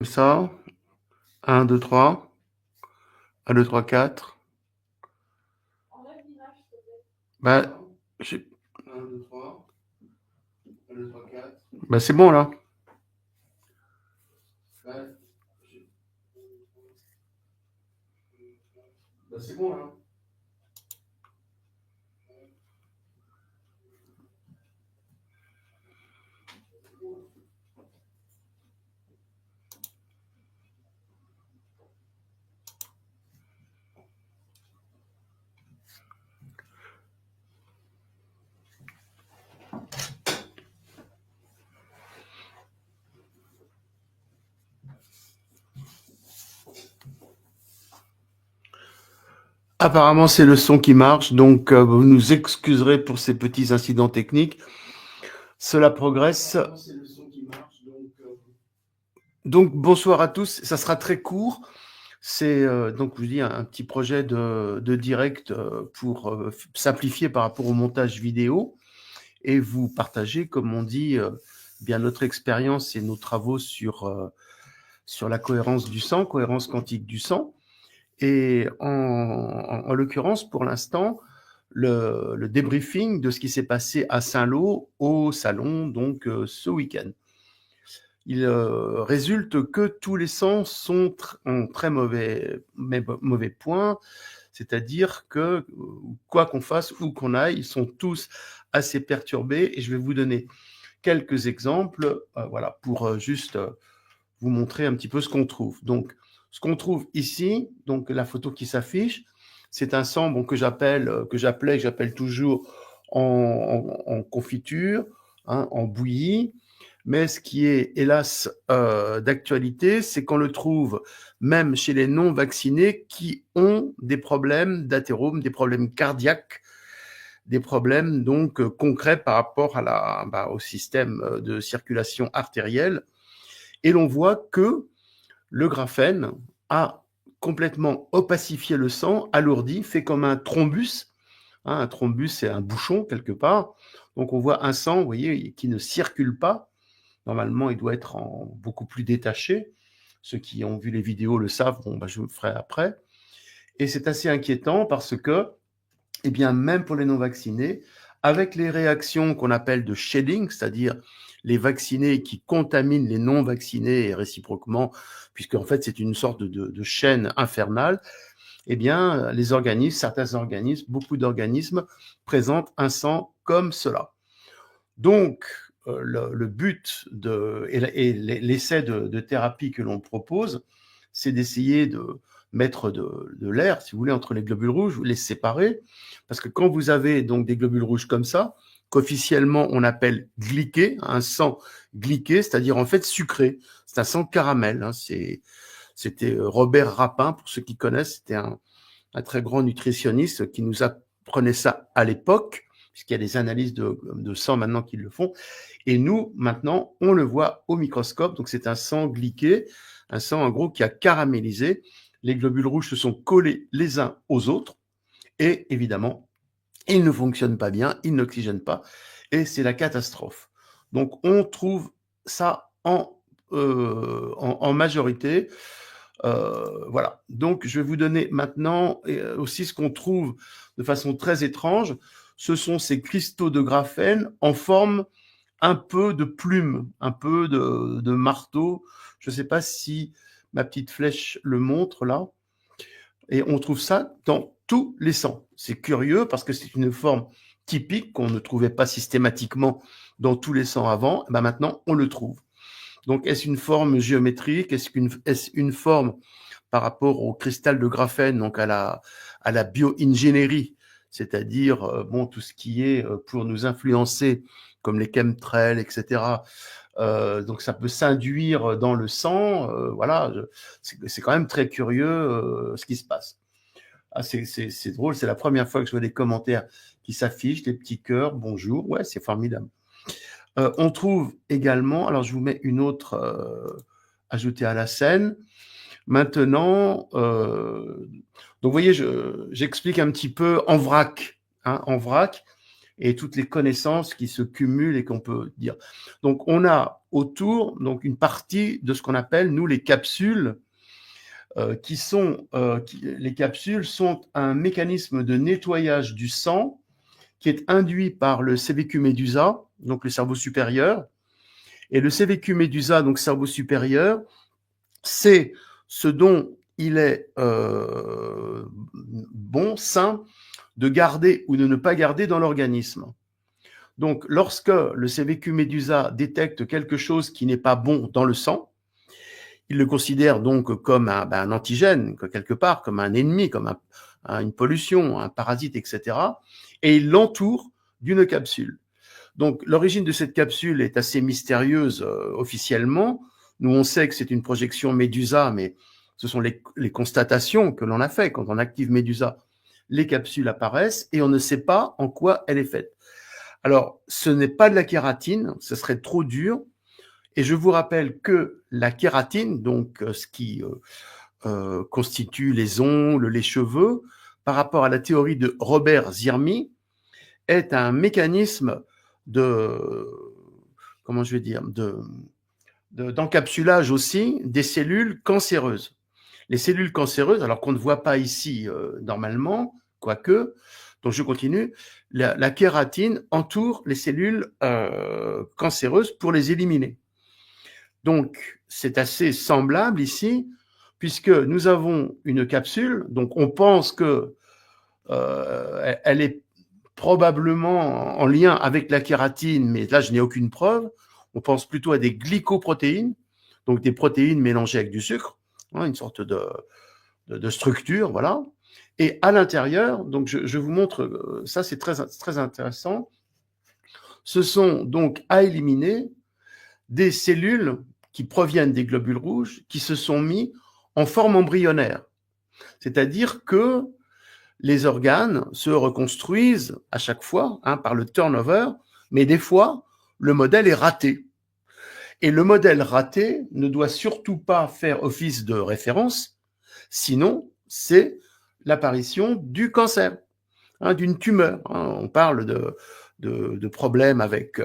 Ça, 1, 2, 3, 1, 2, 3, 4. Bah, 1, 2, 3, 1, 2, 3, 4. Bah, c'est bon là. Bah, c'est bon là. Apparemment, c'est le son qui marche, donc vous nous excuserez pour ces petits incidents techniques. Cela progresse. Donc, bonsoir à tous. Ça sera très court. C'est donc, je vous dis, un petit projet de direct pour simplifier par rapport au montage vidéo et vous partager, comme on dit, bien notre expérience et nos travaux sur la cohérence du sang, cohérence quantique du sang. Et en l'occurrence, pour l'instant, le débriefing de ce qui s'est passé à Saint-Lô au salon, donc ce week-end. Il résulte que tous les sens sont en très mauvais point, c'est-à-dire que quoi qu'on fasse, où qu'on aille, ils sont tous assez perturbés. Et je vais vous donner quelques exemples, voilà, pour juste vous montrer un petit peu ce qu'on trouve. Donc, ce qu'on trouve ici, donc la photo qui s'affiche, c'est un sang bon, que j'appelle toujours en confiture, hein, en bouillie. Mais ce qui est, hélas, d'actualité, c'est qu'on le trouve même chez les non-vaccinés qui ont des problèmes d'athérome, des problèmes cardiaques, des problèmes donc concrets par rapport au système de circulation artérielle. Et l'on voit que le graphène a complètement opacifié le sang, alourdi, fait comme un thrombus. Un thrombus, c'est un bouchon quelque part. Donc on voit un sang, vous voyez, qui ne circule pas. Normalement, il doit être beaucoup plus détaché. Ceux qui ont vu les vidéos le savent, bon, je vous le ferai après. Et c'est assez inquiétant parce que, eh bien, même pour les non-vaccinés, avec les réactions qu'on appelle de shedding, c'est-à-dire les vaccinés qui contaminent les non-vaccinés et réciproquement, puisque en fait c'est une sorte de chaîne infernale, eh bien, les organismes, certains organismes, beaucoup d'organismes présentent un sang comme cela. Donc, le but et l'essai de thérapie que l'on propose, c'est d'essayer de mettre de l'air, si vous voulez, entre les globules rouges, les séparer, parce que quand vous avez donc des globules rouges comme ça, qu'officiellement on appelle glyqué, un sang glyqué, c'est-à-dire en fait sucré, c'est un sang caramel. Hein, c'était Robert Rapin, pour ceux qui connaissent, c'était un très grand nutritionniste qui nous apprenait ça à l'époque, puisqu'il y a des analyses de sang maintenant qui le font. Et nous, maintenant, on le voit au microscope. Donc, c'est un sang glyqué, un sang, en gros, qui a caramélisé. Les globules rouges se sont collés les uns aux autres. Et évidemment, ils ne fonctionnent pas bien, ils n'oxygènent pas. Et c'est la catastrophe. Donc, on trouve ça en majorité. Voilà. Donc, je vais vous donner maintenant aussi ce qu'on trouve de façon très étrange. Ce sont ces cristaux de graphène en forme un peu de plume, un peu de marteau. Je ne sais pas si ma petite flèche le montre là. Et on trouve ça dans tous les sangs. C'est curieux parce que c'est une forme typique qu'on ne trouvait pas systématiquement dans tous les sangs avant. Et ben maintenant, on le trouve. Donc, est-ce une forme géométrique? Est-ce une forme par rapport au cristal de graphène, donc à la bioingénierie, c'est-à-dire bon, tout ce qui est pour nous influencer, comme les chemtrails, etc. Donc, ça peut s'induire dans le sang. Voilà, c'est quand même très curieux ce qui se passe. Ah, c'est drôle, c'est la première fois que je vois des commentaires qui s'affichent, des petits cœurs, bonjour, ouais, c'est formidable. On trouve également, alors je vous mets une autre ajoutée à la scène. Maintenant, donc vous voyez, j'explique un petit peu en vrac. Hein, en vrac, et toutes les connaissances qui se cumulent et qu'on peut dire. Donc, on a autour donc une partie de ce qu'on appelle, nous, les capsules, les capsules sont un mécanisme de nettoyage du sang qui est induit par le CVQ médusa, donc le cerveau supérieur. Et le CVQ médusa, donc cerveau supérieur, c'est ce dont il est bon, sain, de garder ou de ne pas garder dans l'organisme. Donc, lorsque le CVQ médusa détecte quelque chose qui n'est pas bon dans le sang, il le considère donc comme un antigène, quelque part, comme un ennemi, comme une pollution, un parasite, etc. Et il l'entoure d'une capsule. Donc, l'origine de cette capsule est assez mystérieuse officiellement. Nous, on sait que c'est une projection Médusa, mais ce sont les constatations que l'on a fait. Quand on active Médusa, les capsules apparaissent et on ne sait pas en quoi elle est faite. Alors, ce n'est pas de la kératine, ce serait trop dur. Et je vous rappelle que la kératine, donc ce qui constitue les ongles, les cheveux, par rapport à la théorie de Robert Ziermi, est un mécanisme d'encapsulage aussi des cellules cancéreuses. Les cellules cancéreuses, alors qu'on ne voit pas ici normalement, quoique, donc je continue, la kératine entoure les cellules cancéreuses pour les éliminer. Donc, c'est assez semblable ici, puisque nous avons une capsule, donc on pense que elle est probablement en lien avec la kératine, mais là, je n'ai aucune preuve. On pense plutôt à des glycoprotéines, donc des protéines mélangées avec du sucre, une sorte de structure, voilà. Et à l'intérieur, donc je vous montre, ça c'est très intéressant, ce sont donc à éliminer des cellules qui proviennent des globules rouges qui se sont mis en forme embryonnaire. C'est-à-dire que les organes se reconstruisent à chaque fois par le turnover, mais des fois, le modèle est raté. Et le modèle raté ne doit surtout pas faire office de référence, sinon c'est l'apparition du cancer, d'une tumeur. On parle de problèmes avec,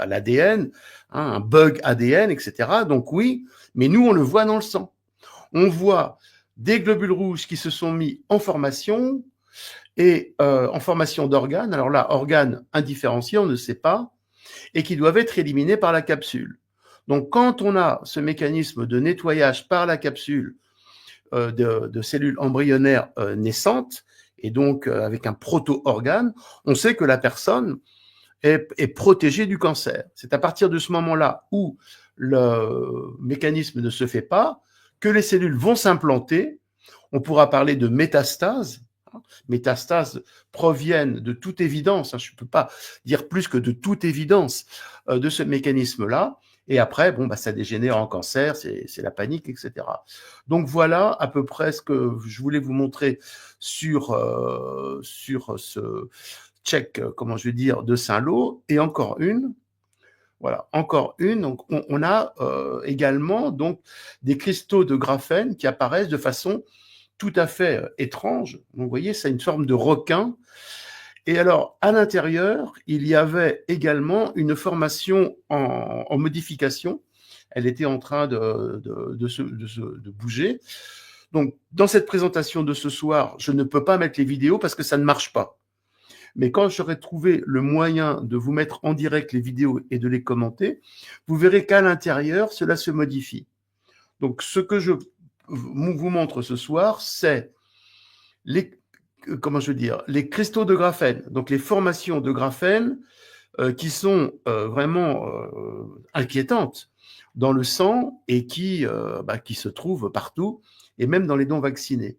l'ADN, un bug ADN, etc. Donc oui, mais nous, on le voit dans le sang. On voit des globules rouges qui se sont mis en formation et en formation d'organes. Alors là, organes indifférenciés, on ne sait pas, et qui doivent être éliminés par la capsule. Donc quand on a ce mécanisme de nettoyage par la capsule de cellules embryonnaires naissantes, et donc avec un proto-organe, on sait que la personne est protégée du cancer. C'est à partir de ce moment-là où le mécanisme ne se fait pas que les cellules vont s'implanter. On pourra parler de métastases. Métastases proviennent de toute évidence, je ne peux pas dire plus que de toute évidence de ce mécanisme-là. Et après, ça dégénère en cancer, c'est la panique, etc. Donc voilà à peu près ce que je voulais vous montrer sur ce check, de Saint-Lô. Et encore une. Voilà, encore une. Donc, on a également donc des cristaux de graphène qui apparaissent de façon tout à fait étrange. Donc, vous voyez, c'est une forme de requin. Et alors, à l'intérieur, il y avait également une formation en modification. Elle était en train de bouger. Donc, dans cette présentation de ce soir, je ne peux pas mettre les vidéos parce que ça ne marche pas. Mais quand j'aurai trouvé le moyen de vous mettre en direct les vidéos et de les commenter, vous verrez qu'à l'intérieur, cela se modifie. Donc, ce que je vous montre ce soir, c'est les cristaux de graphène, donc les formations de graphène qui sont vraiment inquiétantes dans le sang et qui se trouvent partout, et même dans les non-vaccinés.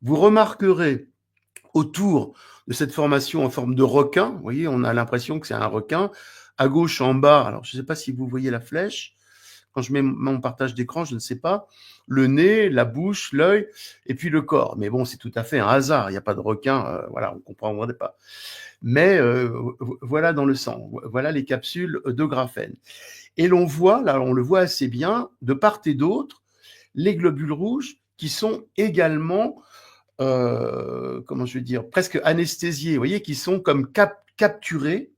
Vous remarquerez autour de cette formation en forme de requin, vous voyez, on a l'impression que c'est un requin, à gauche en bas, alors je ne sais pas si vous voyez la flèche, quand je mets mon partage d'écran, je ne sais pas, le nez, la bouche, l'œil, et puis le corps. Mais bon, c'est tout à fait un hasard, il n'y a pas de requin, voilà, on comprend pas. Mais voilà dans le sang, voilà les capsules de graphène. Et l'on voit, là on le voit assez bien, de part et d'autre, les globules rouges qui sont également presque anesthésiés, vous voyez, qui sont comme capturés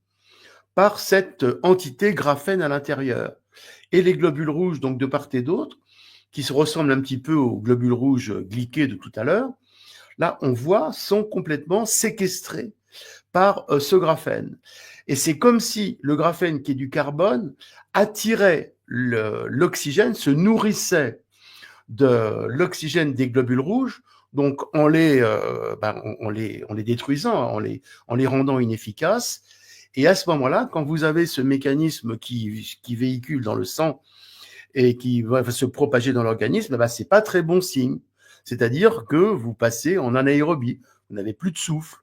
par cette entité graphène à l'intérieur. Et les globules rouges, donc de part et d'autre, qui se ressemblent un petit peu aux globules rouges glyqués de tout à l'heure, là, on voit, sont complètement séquestrés par ce graphène. Et c'est comme si le graphène, qui est du carbone, attirait l'oxygène, se nourrissait de l'oxygène des globules rouges, donc en les détruisant, en les rendant inefficaces. Et à ce moment-là, quand vous avez ce mécanisme qui véhicule dans le sang et qui va se propager dans l'organisme, c'est pas très bon signe. C'est-à-dire que vous passez en anaérobie, vous n'avez plus de souffle,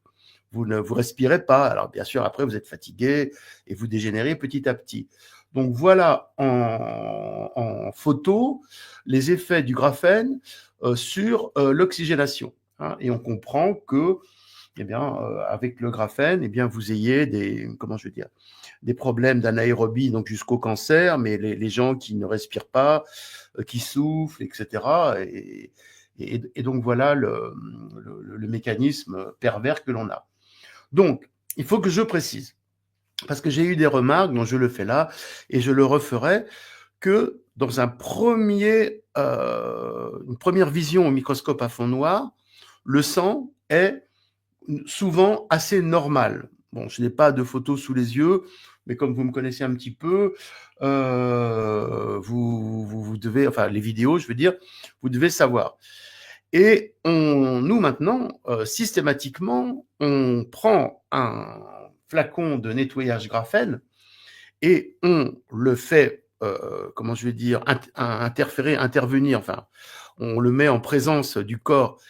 vous ne vous respirez pas. Alors bien sûr, après vous êtes fatigué et vous dégénérez petit à petit. Donc voilà en photo les effets du graphène sur l'oxygénation. Hein, et on comprend que, avec le graphène, vous ayez des problèmes d'anaérobie, donc jusqu'au cancer, mais les gens qui ne respirent pas, qui soufflent, etc. Et donc voilà le mécanisme pervers que l'on a. Donc, il faut que je précise, parce que j'ai eu des remarques, dont je le fais là, et je le referai, que dans une première vision au microscope à fond noir, le sang est souvent assez normal. Bon, je n'ai pas de photos sous les yeux, mais comme vous me connaissez un petit peu, vous devez, enfin les vidéos, je veux dire, vous devez savoir. Et nous maintenant, systématiquement, on prend un flacon de nettoyage graphène et on le fait, intervenir, enfin, on le met en présence du corps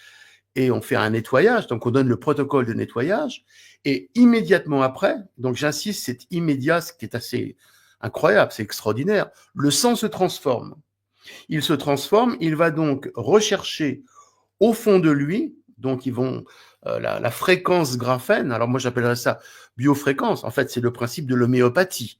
et on fait un nettoyage, donc on donne le protocole de nettoyage, et immédiatement après, donc j'insiste, c'est immédiat, ce qui est assez incroyable, c'est extraordinaire, le sang se transforme. Il se transforme, il va donc rechercher au fond de lui, donc ils vont la fréquence graphène, alors moi j'appellerais ça biofréquence, en fait c'est le principe de l'homéopathie.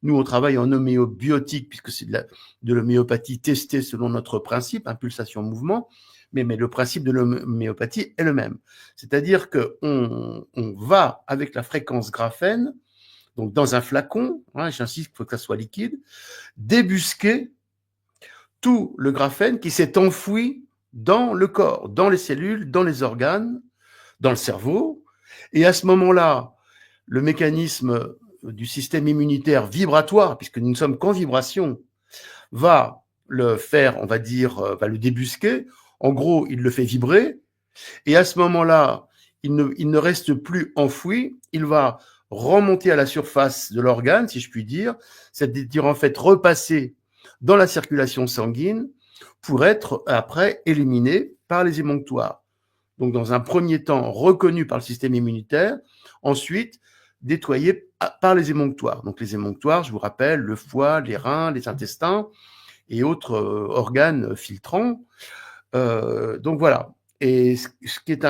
Nous on travaille en homéobiotique puisque c'est de l'homéopathie testée selon notre principe, impulsation-mouvement, mais le principe de l'homéopathie est le même. C'est-à-dire qu'on va avec la fréquence graphène, donc dans un flacon, hein, j'insiste qu'il faut que ça soit liquide, débusquer tout le graphène qui s'est enfoui dans le corps, dans les cellules, dans les organes, dans le cerveau. Et à ce moment-là, le mécanisme du système immunitaire vibratoire, puisque nous ne sommes qu'en vibration, va le faire, on va dire, va le débusquer. En gros, il le fait vibrer. Et à ce moment-là, il ne reste plus enfoui. Il va remonter à la surface de l'organe, si je puis dire, c'est-à-dire en fait repasser dans la circulation sanguine pour être après éliminé par les émonctoires. Donc dans un premier temps reconnu par le système immunitaire, ensuite nettoyé par les émonctoires. Donc les émonctoires, je vous rappelle, le foie, les reins, les intestins et autres organes filtrants. Donc voilà. Et ce qui est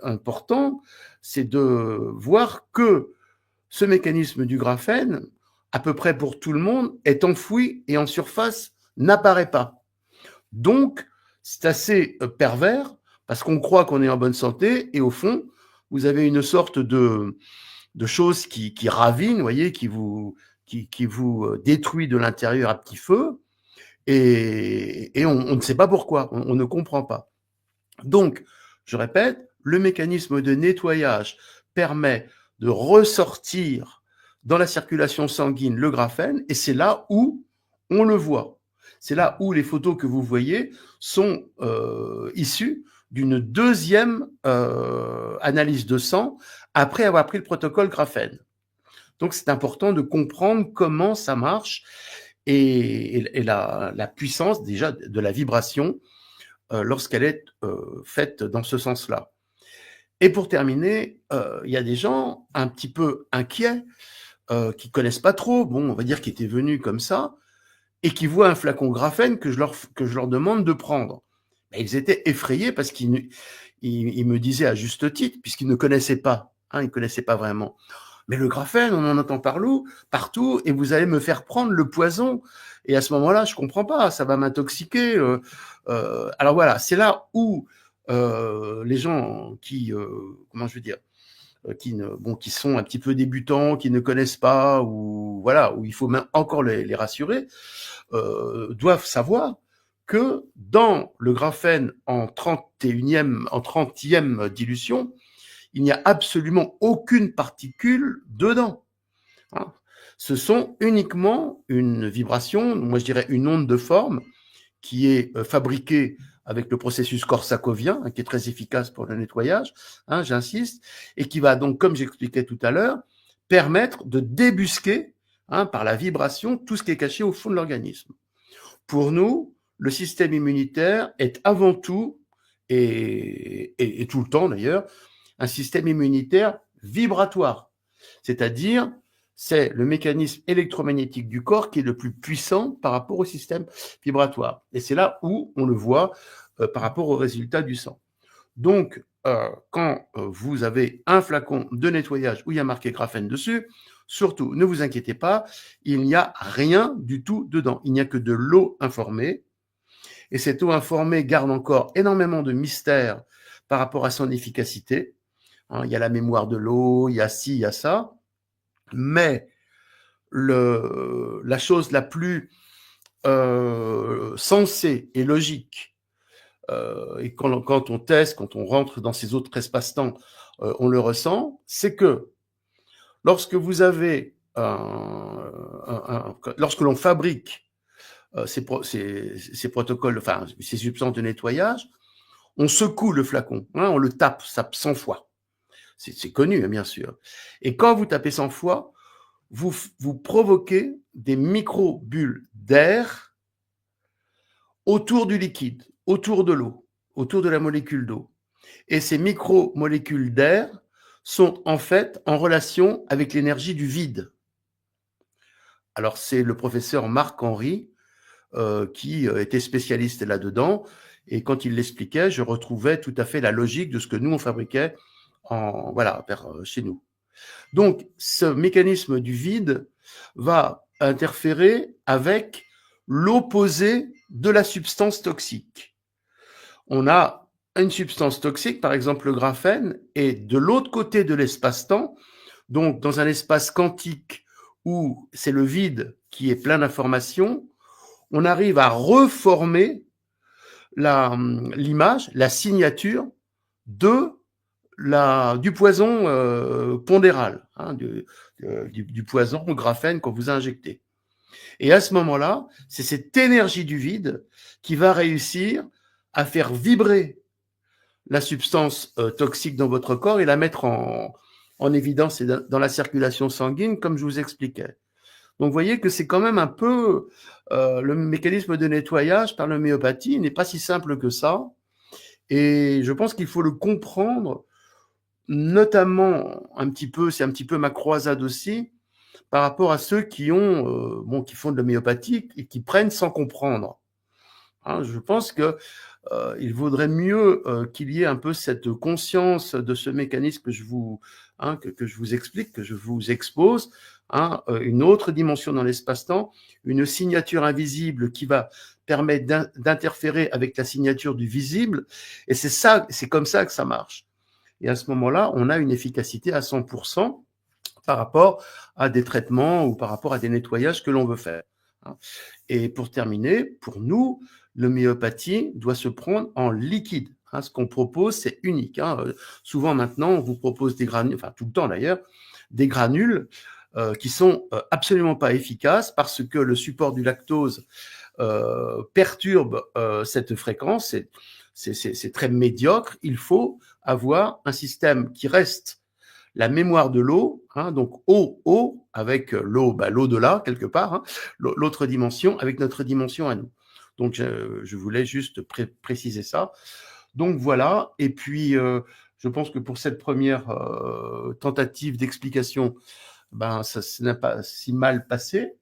important, c'est de voir que ce mécanisme du graphène, à peu près pour tout le monde, est enfoui et en surface n'apparaît pas. Donc, c'est assez pervers parce qu'on croit qu'on est en bonne santé et au fond, vous avez une sorte de chose qui ravine, vous voyez, qui vous détruit de l'intérieur à petit feu et on ne sait pas pourquoi, on ne comprend pas. Donc, je répète, le mécanisme de nettoyage permet de ressortir dans la circulation sanguine le graphène et c'est là où on le voit. C'est là où les photos que vous voyez sont issues d'une deuxième analyse de sang après avoir pris le protocole graphène. Donc, c'est important de comprendre comment ça marche et la puissance déjà de la vibration lorsqu'elle est faite dans ce sens-là. Et pour terminer, il y a des gens un petit peu inquiets qui connaissent pas trop, bon, on va dire qui étaient venus comme ça, et qui voient un flacon graphène que je leur demande de prendre. Et ils étaient effrayés parce qu'ils me disaient à juste titre, puisqu'ils ne connaissaient pas, hein, ils ne connaissaient pas vraiment. Mais le graphène, on en entend partout, et vous allez me faire prendre le poison. Et à ce moment-là, je comprends pas, ça va m'intoxiquer. Alors voilà, c'est là où les gens qui, qui sont un petit peu débutants, qui ne connaissent pas, ou voilà, où il faut même encore les rassurer, doivent savoir que dans le graphène en 30e dilution, il n'y a absolument aucune particule dedans. Hein. Ce sont uniquement une vibration, moi je dirais une onde de forme, qui est fabriquée avec le processus corsacovien, qui est très efficace pour le nettoyage, j'insiste, et qui va donc, comme j'expliquais tout à l'heure, permettre de débusquer par la vibration tout ce qui est caché au fond de l'organisme. Pour nous, le système immunitaire est avant tout, et tout le temps d'ailleurs, un système immunitaire vibratoire, c'est-à-dire c'est le mécanisme électromagnétique du corps qui est le plus puissant par rapport au système vibratoire. Et c'est là où on le voit par rapport au résultat du sang. Donc, quand vous avez un flacon de nettoyage où il y a marqué graphène dessus, surtout, ne vous inquiétez pas, il n'y a rien du tout dedans. Il n'y a que de l'eau informée. Et cette eau informée garde encore énormément de mystères par rapport à son efficacité. Il y a la mémoire de l'eau, il y a ci, il y a ça. Mais la chose la plus sensée et logique, et quand on teste, quand on rentre dans ces autres espaces-temps, on le ressent, c'est que lorsque vous avez lorsque l'on fabrique ces protocoles, enfin ces substances de nettoyage, on secoue le flacon, on le tape 100 fois. C'est connu, bien sûr. Et quand vous tapez 100 fois, vous provoquez des micro-bulles d'air autour du liquide, autour de l'eau, autour de la molécule d'eau. Et ces micro-molécules d'air sont en fait en relation avec l'énergie du vide. Alors c'est le professeur Marc-Henri qui était spécialiste là-dedans, et quand il l'expliquait, je retrouvais tout à fait la logique de ce que nous on fabriquait chez nous. Donc, ce mécanisme du vide va interférer avec l'opposé de la substance toxique. On a une substance toxique, par exemple le graphène, et de l'autre côté de l'espace-temps, donc dans un espace quantique où c'est le vide qui est plein d'informations, on arrive à reformer l'image, la signature du poison pondéral, du poison au graphène qu'on vous a injecté. Et à ce moment-là, c'est cette énergie du vide qui va réussir à faire vibrer la substance toxique dans votre corps et la mettre en évidence et dans la circulation sanguine, comme je vous expliquais. Donc, vous voyez que c'est quand même un peu le mécanisme de nettoyage par l'homéopathie n'est pas si simple que ça. Et je pense qu'il faut le comprendre, notamment c'est un petit peu ma croisade aussi, par rapport à ceux qui font de l'homéopathie et qui prennent sans comprendre. Je pense que il vaudrait mieux qu'il y ait un peu cette conscience de ce mécanisme que je vous explique, que je vous expose, une autre dimension dans l'espace-temps, une signature invisible qui va permettre d'interférer avec la signature du visible, et c'est comme ça que ça marche. Et à ce moment-là, on a une efficacité à 100% par rapport à des traitements ou par rapport à des nettoyages que l'on veut faire. Et pour terminer, pour nous, l'homéopathie doit se prendre en liquide. Ce qu'on propose, c'est unique. Souvent maintenant, on vous propose des granules, enfin tout le temps d'ailleurs, des granules qui sont absolument pas efficaces parce que le support du lactose perturbe cette fréquence. C'est très médiocre. Il faut avoir un système qui reste la mémoire de l'eau, donc eau, avec l'eau de là, quelque part, l'autre dimension, avec notre dimension à nous. Donc, je voulais juste préciser ça. Donc, voilà. Et puis, je pense que pour cette première tentative d'explication, ça n'a pas si mal passé.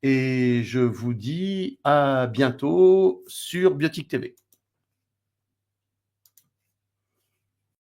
Et je vous dis à bientôt sur Biotique TV.